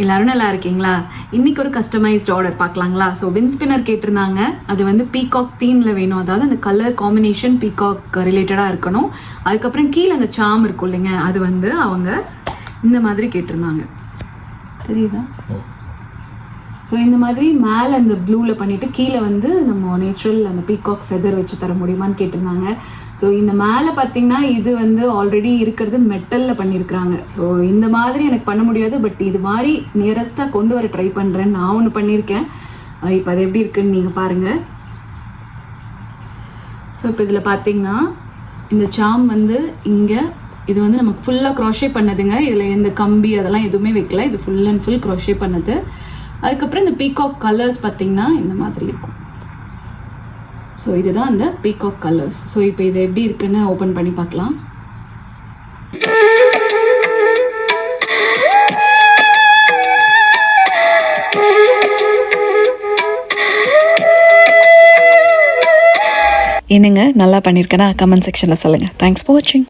எல்லாரும் நல்லா இருக்கீங்களா? இன்னைக்கு ஒரு கஸ்டமைஸ்ட் ஆர்டர் பார்க்கலாங்களா? ஸோ விண்ட் ஸ்பின்னர் கேட்டிருந்தாங்க. அது வந்து பீகாக் தீமில் வேணும். அதாவது அந்த கலர் காம்பினேஷன் பீகாக் ரிலேட்டடாக இருக்கணும். அதுக்கப்புறம் கீழே அந்த சாம் இருக்கும் இல்லைங்க, அது வந்து அவங்க இந்த மாதிரி கேட்டிருந்தாங்க. தெரியுதா? ஸோ இந்த மாதிரி மேலே அந்த ப்ளூவில் பண்ணிவிட்டு கீழே வந்து நம்ம நேச்சுரல் அந்த பீகாக் ஃபெதர் வச்சு தர முடியுமான்னு கேட்டிருந்தாங்க. ஸோ இந்த மேலே பார்த்தீங்கன்னா இது வந்து ஆல்ரெடி இருக்கிறது மெட்டலில் பண்ணியிருக்கிறாங்க. ஸோ இந்த மாதிரி எனக்கு பண்ண முடியாது, பட் இது மாதிரி நியரஸ்ட்டாக கொண்டு வர ட்ரை பண்ணுறேன். நான் ஒன்று பண்ணியிருக்கேன். இப்போ அது எப்படி இருக்குன்னு நீங்கள் பாருங்கள். ஸோ இப்போ இதில் பார்த்தீங்கன்னா இந்த சாம் வந்து இங்கே இது வந்து நமக்கு ஃபுல்லாக க்ரோஷே பண்ணதுங்க. இதில் எந்த கம்பி அதெல்லாம் எதுவுமே வைக்கல. இது ஃபுல் அண்ட் ஃபுல் க்ரோஷே பண்ணது. அதுக்கப்புறம் இந்த பீகாக் கலர்ஸ் பார்த்தீங்கன்னா இந்த மாதிரி இருக்கும். ஸோ இதுதான் அந்த பீகாக் கலர்ஸ். ஸோ இப்போ இது எப்படி இருக்குன்னு ஓப்பன் பண்ணி பார்க்கலாம். என்னங்க நல்லா பண்ணியிருக்கேனா? கமெண்ட் செக்ஷனில் சொல்லுங்கள். தேங்க்ஸ் ஃபார் வாட்சிங்.